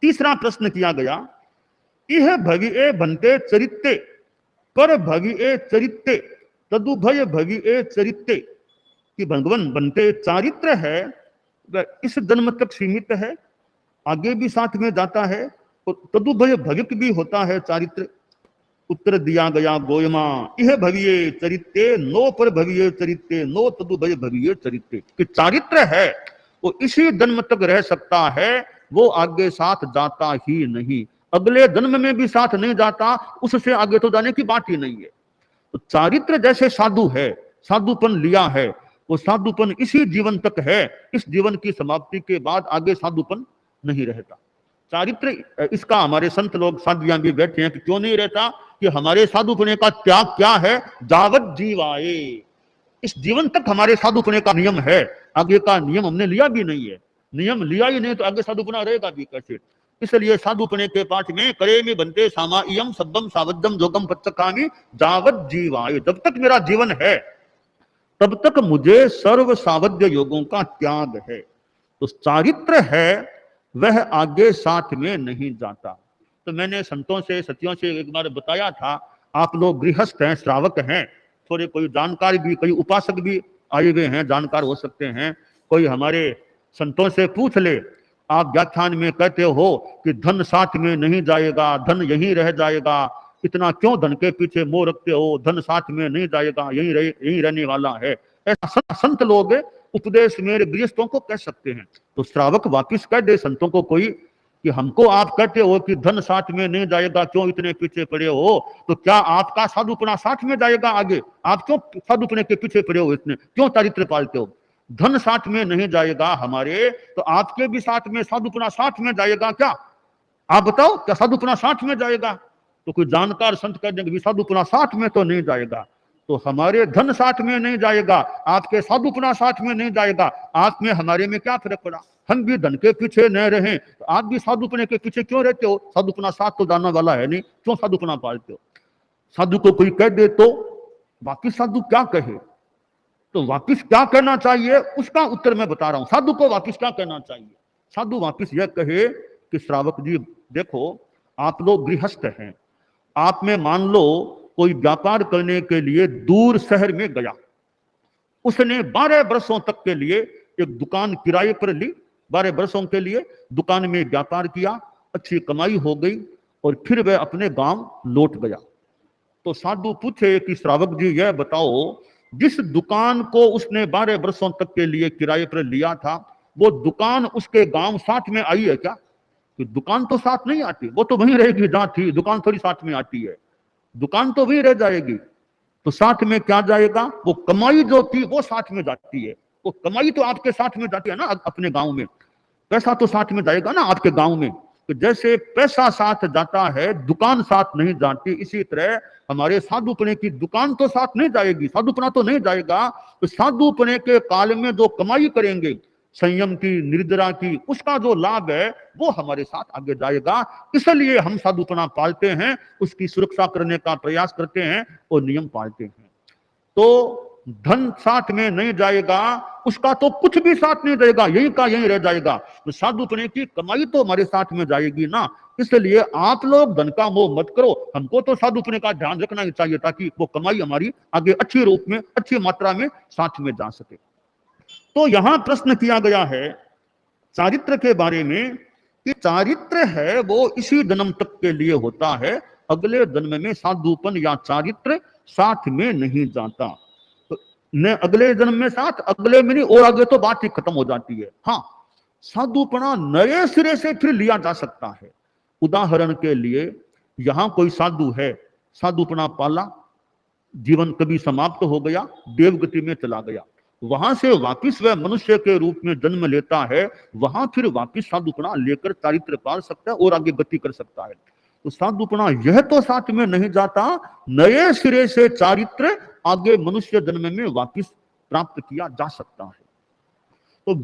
तीसरा प्रश्न किया गया, इह भगिए बनते चरित्ते पर भगिए चरित्ते तदुभय भगिए चरित्ते, कि भगवान बनते चारित्र है वह इस जन्म तक सीमित है, आगे भी साथ में जाता है, और तदुभय भगिक भी होता है चारित्र। उत्तर दिया गया गोयमा, यह भविये चरित्ते नो पर भविये चरित्ते नो तदुभय भविये चरित्ते, कि चारित्र है वो इसी जन्म तक रह सकता है, वो आगे साथ जाता ही नहीं, अगले जन्म में भी साथ नहीं जाता, उससे आगे तो जाने की बात ही नहीं है। तो चारित्र जैसे साधु है, साधुपन लिया है, वो साधुपन इसी जीवन तक है, इस जीवन की समाप्ति के बाद आगे साधुपन नहीं रहता। चारित्र इसका हमारे संत लोग साधुयां भी बैठे हैं कि क्यों नहीं रहता, कि हमारे साधुपने का त्याग क्या है, जावत जीवाए, इस जीवन तक हमारे साधुपने का नियम है, आगे का नियम हमने लिया भी नहीं है, नियम लिया ही नहीं तो आगे साधुपना रहेगा भी कैसे। इसलिए साधुपने के पाठ में करे में बनते सामाइयम शब्दम सावद्धम जोगम पच्चकामी जावत जीवाय, जब तक मेरा जीवन है तब तक मुझे सर्व सावध्य योगों का त्याग है। तो चारित्र है वह आगे साथ में नहीं जाता। तो मैंने संतों से सतियों से एक बार बताया था, आप लोग गृहस्थ हैं, श्रावक हैं, थोड़े कोई जानकार भी, कोई उपासक भी आए हुए हैं, जानकार हो सकते हैं, कोई हमारे संतों से पूछ ले, आप व्याख्यान में कहते हो कि धन साथ में नहीं जाएगा, धन यहीं रह जाएगा, इतना क्यों धन के पीछे मोह रखते हो, धन साथ में नहीं जाएगा, यहीं रहने वाला है, ऐसा संत लोग उपदेश मेरे गृहस्थों को कह सकते हैं। तो श्रावक वापिस कह दे संतों को कोई कि हमको आप कहते हो कि धन साथ में नहीं जाएगा, क्यों इतने पीछे पड़े हो, तो क्या आपका साधुपना साथ में जाएगा आगे, आप क्यों साधुपने के पीछे पड़े हो, इतने क्यों चारित्र पालते हो, धन साथ में नहीं जाएगा हमारे, तो आपके भी साथ में साधुपना साथ में जाएगा क्या, आप बताओ क्या साधुपना साथ में जाएगा। तो कोई जानकार संत कह देंगे साधुपना साथ में तो नहीं जाएगा, तो हमारे धन साथ में नहीं जाएगा, आपके साधुपना साथ में नहीं जाएगा, आप में हमारे में क्या फर्क पड़ा, हम भी धन के पीछे न रहें तो आप भी साधुपने के पीछे क्यों रहते हो, साधुपना साथ तो जाना वाला है नहीं, क्यों साधुपना पालते हो। साधु को कोई कह दे तो वापिस साधु क्या कहे, तो वापिस क्या कहना चाहिए उसका उत्तर मैं बता रहा हूं। साधु को वापिस क्या कहना चाहिए, साधु वापिस यह कहे कि श्रावक जी देखो, आप लोग गृहस्थ हैं, आप में मान लो कोई व्यापार करने के लिए दूर शहर में गया, उसने 12 वर्षों तक के लिए एक दुकान किराए पर ली, 12 वर्षों के लिए दुकान में व्यापार किया, अच्छी कमाई हो गई और फिर वह अपने गांव लौट गया। तो साधु पूछे कि श्रावक जी यह बताओ, जिस दुकान को उसने 12 वर्षों तक के लिए किराए पर लिया था, वो दुकान उसके गांव साथ में आई है क्या, कि दुकान तो साथ नहीं आती, वो तो वहीं रहेगी जहां थी, दुकान थोड़ी साथ में आती है, दुकान तो वहीं रह जाएगी, तो साथ में क्या जाएगा, वो कमाई जो थी वो साथ में जाती है, वो कमाई तो आपके साथ में जाती है ना, अपने गांव में पैसा तो साथ में जाएगा ना आपके गांव में। तो जैसे पैसा साथ जाता है, दुकान साथ नहीं जाती, इसी तरह हमारे साधुपने की दुकान तो साथ नहीं जाएगी, साधुपना तो नहीं जाएगा, तो साधुपने के काल में जो कमाई करेंगे संयम की, निर्जरा की, उसका जो लाभ है वो हमारे साथ आगे जाएगा। इसलिए हम साधुपना पालते हैं, उसकी सुरक्षा करने का प्रयास करते हैं और नियम पालते हैं। तो धन साथ में नहीं जाएगा, उसका तो कुछ भी साथ नहीं जाएगा, यही का यही रह जाएगा, तो साधुपने की कमाई तो हमारे साथ में जाएगी ना। इसलिए आप लोग धन का मोह मत करो, हमको तो साधुपने का ध्यान रखना ही चाहिए ताकि वो कमाई हमारी आगे अच्छी रूप में, अच्छी मात्रा में साथ में जा सके। तो यहां प्रश्न किया गया है चारित्र के बारे में कि चारित्र है वो इसी जन्म तक के लिए होता है, अगले जन्म में साधुपन या चारित्र साथ में नहीं जाता। तो न अगले जन्म में साथ, अगले में नहीं, और आगे तो बात ही खत्म हो जाती है। हाँ, साधुपना नए सिरे से फिर लिया जा सकता है। उदाहरण के लिए यहां कोई साधु है, साधुपना पाला, जीवन कभी समाप्त हो गया, देवगति में चला गया, वहां से वापिस वह मनुष्य के रूप में जन्म लेता है, वहां फिर वापिस साधुपना लेकर चारित्र पाल सकता है और आगे गति कर सकता है। तो साधुपना यह तो साथ में नहीं जाता, नए सिरे से चारित्र आगे मनुष्य जन्म में वापिस प्राप्त किया जा सकता है। तो